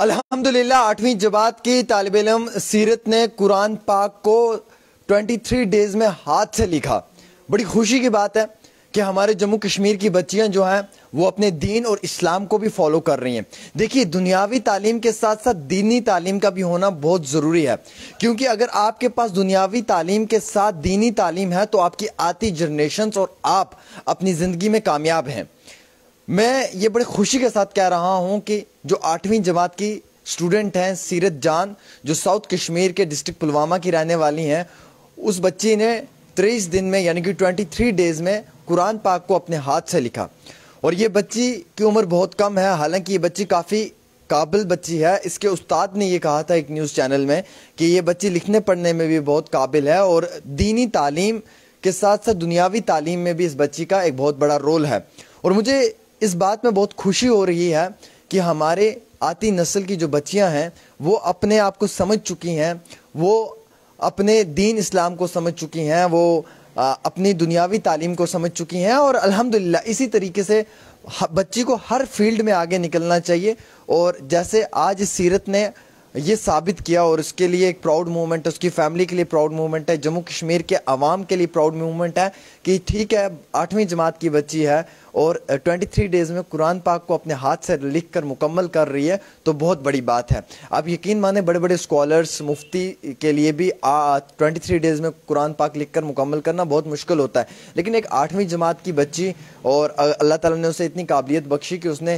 الحمدللہ 8ویں جماعت کی طالب علم سیرت نے قرآن پاک کو 23 ڈیز میں ہاتھ سے لکھا۔ بڑی خوشی کی بات ہے کہ ہمارے جموں کشمیر کی بچیاں جو ہیں وہ اپنے دین اور اسلام کو بھی فالو کر رہی ہیں۔ دیکھیے، دنیاوی تعلیم کے ساتھ ساتھ دینی تعلیم کا بھی ہونا بہت ضروری ہے، کیونکہ اگر آپ کے پاس دنیاوی تعلیم کے ساتھ دینی تعلیم ہے تو آپ کی آتی جنریشنز اور آپ اپنی زندگی میں کامیاب ہیں۔ میں یہ بڑی خوشی کے ساتھ کہہ رہا ہوں کہ جو 8ویں جماعت کی اسٹوڈنٹ ہیں سیرت جان، جو ساؤتھ کشمیر کے ڈسٹرکٹ پلوامہ کی رہنے والی ہیں، اس بچی نے 23 دن میں یعنی کہ 23 ڈیز میں قرآن پاک کو اپنے ہاتھ سے لکھا۔ اور یہ بچی کی عمر بہت کم ہے، حالانکہ یہ بچی کافی قابل بچی ہے۔ اس کے استاد نے یہ کہا تھا ایک نیوز چینل میں کہ یہ بچی لکھنے پڑھنے میں بھی بہت قابل ہے، اور دینی تعلیم کے ساتھ ساتھ دنیاوی تعلیم میں بھی اس بچی کا ایک بہت بڑا رول ہے۔ اور مجھے اس بات میں بہت خوشی ہو رہی ہے کہ ہمارے آتی نسل کی جو بچیاں ہیں وہ اپنے آپ کو سمجھ چکی ہیں، وہ اپنے دین اسلام کو سمجھ چکی ہیں، وہ اپنی دنیاوی تعلیم کو سمجھ چکی ہیں، اور الحمدللہ اسی طریقے سے بچی کو ہر فیلڈ میں آگے نکلنا چاہیے۔ اور جیسے آج سیرت نے یہ ثابت کیا، اور اس کے لیے ایک پراؤڈ مومنٹ ہے، اس کی فیملی کے لیے پراؤڈ مومنٹ ہے، جموں کشمیر کے عوام کے لیے پراؤڈ مومنٹ ہے کہ ٹھیک ہے 8ویں جماعت کی بچی ہے اور 23 ڈیز میں قرآن پاک کو اپنے ہاتھ سے لکھ کر مکمل کر رہی ہے، تو بہت بڑی بات ہے۔ آپ یقین مانیں بڑے بڑے اسکالرس مفتی کے لیے بھی 23 ڈیز میں قرآن پاک لکھ کر مکمل کرنا بہت مشکل ہوتا ہے، لیکن ایک 8ویں جماعت کی بچی، اور اللہ تعالیٰ نے اسے اتنی قابلیت بخشی کہ اس نے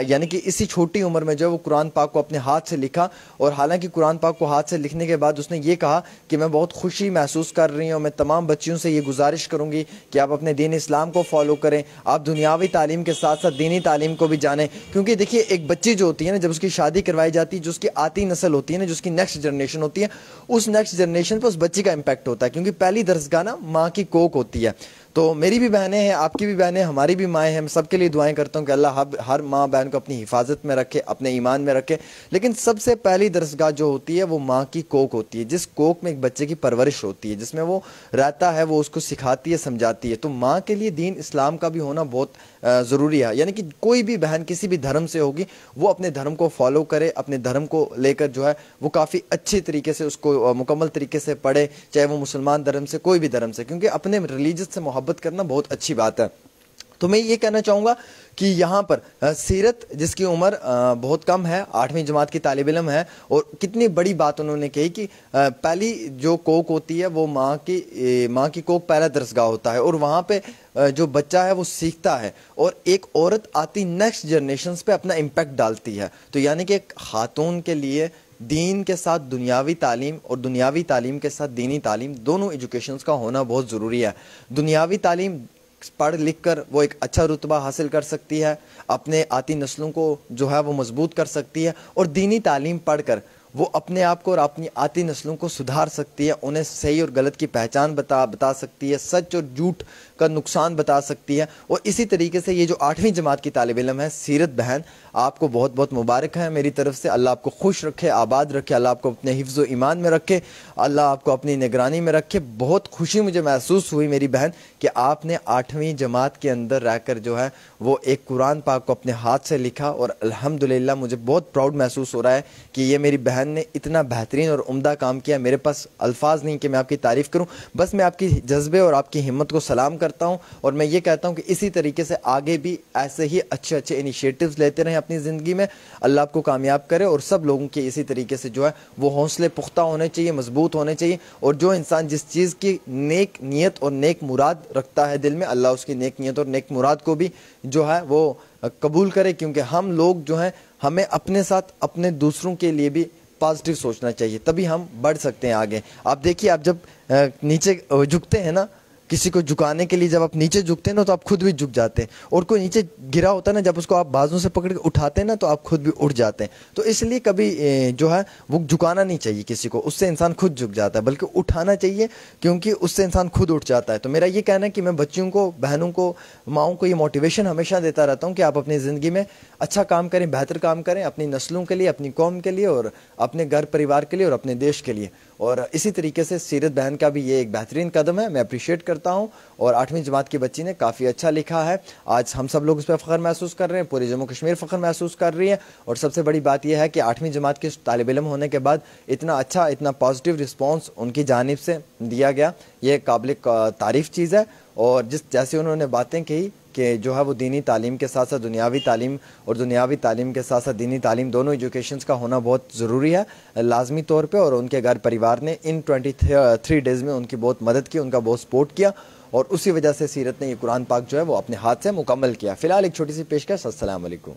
یعنی کہ اسی چھوٹی عمر میں جو وہ قرآن پاک کو اپنے ہاتھ سے لکھا۔ اور حالانکہ قرآن پاک کو ہاتھ سے لکھنے کے بعد اس نے یہ کہا کہ میں بہت خوشی محسوس کر رہی ہوں، میں تمام بچیوں سے یہ گزارش کروں گی کہ آپ اپنے دین اسلام کو فالو کریں، آپ دنیاوی تعلیم کے ساتھ ساتھ دینی تعلیم کو بھی جانیں، کیونکہ دیکھیے ایک بچی جو ہوتی ہے نا، جب اس کی شادی کروائی جاتی ہے، جو اس کی آتی نسل ہوتی ہے نا، جو اس کی نیکسٹ جنریشن ہوتی ہے، اس نیکسٹ جنریشن پہ اس بچی کا امپیکٹ ہوتا ہے، کیونکہ پہلی درسگاہ نا ماں کی کوکھ ہوتی ہے۔ تو میری بھی بہنیں ہیں، آپ کی بھی بہنیں، ہماری بھی مائیں ہیں، میں سب کے لیے دعائیں کرتا ہوں کہ اللہ ہر ماں بہن کو اپنی حفاظت میں رکھے، اپنے ایمان میں رکھے۔ لیکن سب سے پہلی درسگاہ جو ہوتی ہے وہ ماں کی کوکھ ہوتی ہے، جس کوکھ میں ایک بچے کی پرورش ہوتی ہے، جس میں وہ رہتا ہے، وہ اس کو سکھاتی ہے، سمجھاتی ہے۔ تو ماں کے لیے دین اسلام کا بھی ہونا بہت ضروری ہے، یعنی کہ کوئی بھی بہن کسی بھی دھرم سے ہوگی وہ اپنے دھرم کو فالو کرے، اپنے دھرم کو لے کر جو ہے وہ کافی اچھی طریقے سے اس کو مکمل طریقے سے پڑھے، چاہے وہ مسلمان دھرم سے کوئی بھی دھرم سے، کیونکہ اپنے ریلیجس سے محبت کرنا بہت اچھی بات ہے۔ تو میں یہ کہنا چاہوں گا کہ یہاں پر سیرت، جس کی عمر بہت کم ہے، 8ویں جماعت کی طالب علم ہے، اور کتنی بڑی بات انہوں نے کہی کہ پہلی جو کوکھ ہوتی ہے وہ ماں کی کوکھ پہلا درسگاہ ہوتا ہے، اور وہاں پہ جو بچہ ہے وہ سیکھتا ہے، اور ایک عورت آتی نیکسٹ جنریشنز پہ اپنا امپیکٹ ڈالتی ہے۔ تو یعنی کہ ایک خاتون کے لیے دین کے ساتھ دنیاوی تعلیم اور دنیاوی تعلیم کے ساتھ دینی تعلیم، دونوں ایجوکیشنز کا ہونا بہت ضروری ہے۔ دنیاوی تعلیم پڑھ لکھ کر وہ ایک اچھا رتبہ حاصل کر سکتی ہے، اپنے آتی نسلوں کو جو ہے وہ مضبوط کر سکتی ہے، اور دینی تعلیم پڑھ کر وہ اپنے آپ کو اور اپنی آتی نسلوں کو سدھار سکتی ہے، انہیں صحیح اور غلط کی پہچان بتا سکتی ہے، سچ اور جھوٹ کا نقصان بتا سکتی ہے۔ اور اسی طریقے سے یہ جو 8ویں جماعت کی طالب علم ہے سیرت بہن، آپ کو بہت بہت مبارک ہے میری طرف سے۔ اللہ آپ کو خوش رکھے، آباد رکھے، اللہ آپ کو اپنے حفظ و ایمان میں رکھے، اللہ آپ کو اپنی نگرانی میں رکھے۔ بہت خوشی مجھے محسوس ہوئی میری بہن کہ آپ نے 8ویں جماعت کے اندر رہ کر جو ہے وہ ایک قرآن پاک کو اپنے ہاتھ سے لکھا، اور الحمدللہ مجھے بہت پراؤڈ محسوس ہو رہا ہے کہ یہ میری بہن نے اتنا بہترین اور عمدہ کام کیا۔ میرے پاس الفاظ نہیں کہ میں آپ کی تعریف کروں، بس میں آپ کی جذبے اور آپ کی ہمت کو سلام کرتا ہوں، اور میں یہ کہتا ہوں کہ اسی طریقے سے آگے بھی ایسے ہی اچھے اچھے انیشیٹوز لیتے رہیں اپنی زندگی میں۔ اللہ آپ کو کامیاب کرے، اور سب لوگوں کے اسی طریقے سے جو ہے وہ حوصلے پختہ ہونے چاہیے، مضبوط ہونے چاہیے، اور جو انسان جس چیز کی نیک نیت اور نیک مراد رکھتا ہے دل میں، اللہ اس کی نیک نیت اور نیک مراد کو بھی جو ہے وہ قبول کرے، کیونکہ ہم لوگ جو ہیں ہمیں اپنے ساتھ اپنے دوسروں کے لیے بھی پازیٹیو سوچنا چاہیے، تبھی ہم بڑھ سکتے ہیں آگے۔ آپ دیکھیے، آپ جب نیچے جھکتے ہیں نا، کسی کو جھکانے کے لیے جب آپ نیچے جھکتے ہیں نا تو آپ خود بھی جھک جاتے ہیں، اور کوئی نیچے گرا ہوتا ہے نا، جب اس کو آپ بازوں سے پکڑ کے اٹھاتے ہیں نا تو آپ خود بھی اٹھ جاتے ہیں۔ تو اس لیے کبھی جو ہے وہ جھکانا نہیں چاہیے کسی کو، اس سے انسان خود جھک جاتا ہے، بلکہ اٹھانا چاہیے، کیونکہ اس سے انسان خود اٹھ جاتا ہے۔ تو میرا یہ کہنا ہے کہ میں بچیوں کو، بہنوں کو، ماؤں کو یہ موٹیویشن ہمیشہ دیتا رہتا ہوں کہ آپ اپنی زندگی میں اچھا کام کریں، بہتر کام کریں، اپنی نسلوں کے لیے، اپنی قوم کے لیے، اور اپنے گھر پریوار کے لیے، اور اپنے دیش کے لیے۔ اور اسی طریقے سے سیرت بہن کا بھی یہ ایک بہترین قدم ہے، میں اپریشیٹ کرتا ہوں، اور 8ویں جماعت کی بچی نے کافی اچھا لکھا ہے. آج ہم سب لوگ اس پہ فخر محسوس کر رہے ہیں، پوری جموں کشمیر فخر محسوس کر رہی ہے. اور سب سے بڑی بات یہ ہے کہ 8ویں جماعت کے طالب علم ہونے کے بعد اتنا اچھا، اتنا پازیٹیو رسپانس ان کی جانب سے دیا گیا، یہ قابل تعریف چیز ہے. اور جیسے انہوں نے باتیں کہی کہ جو ہے وہ دینی تعلیم کے ساتھ ساتھ دنیاوی تعلیم، اور دنیاوی تعلیم کے ساتھ ساتھ دینی تعلیم، دونوں ایجوکیشنز کا ہونا بہت ضروری ہے لازمی طور پہ. اور ان کے گھر پریوار نے ان 23 ڈیز میں ان کی بہت مدد کی، ان کا بہت سپورٹ کیا، اور اسی وجہ سے سیرت نے یہ قرآن پاک جو ہے وہ اپنے ہاتھ سے مکمل کیا. فی الحال ایک چھوٹی سی پیشکش. السلام علیکم.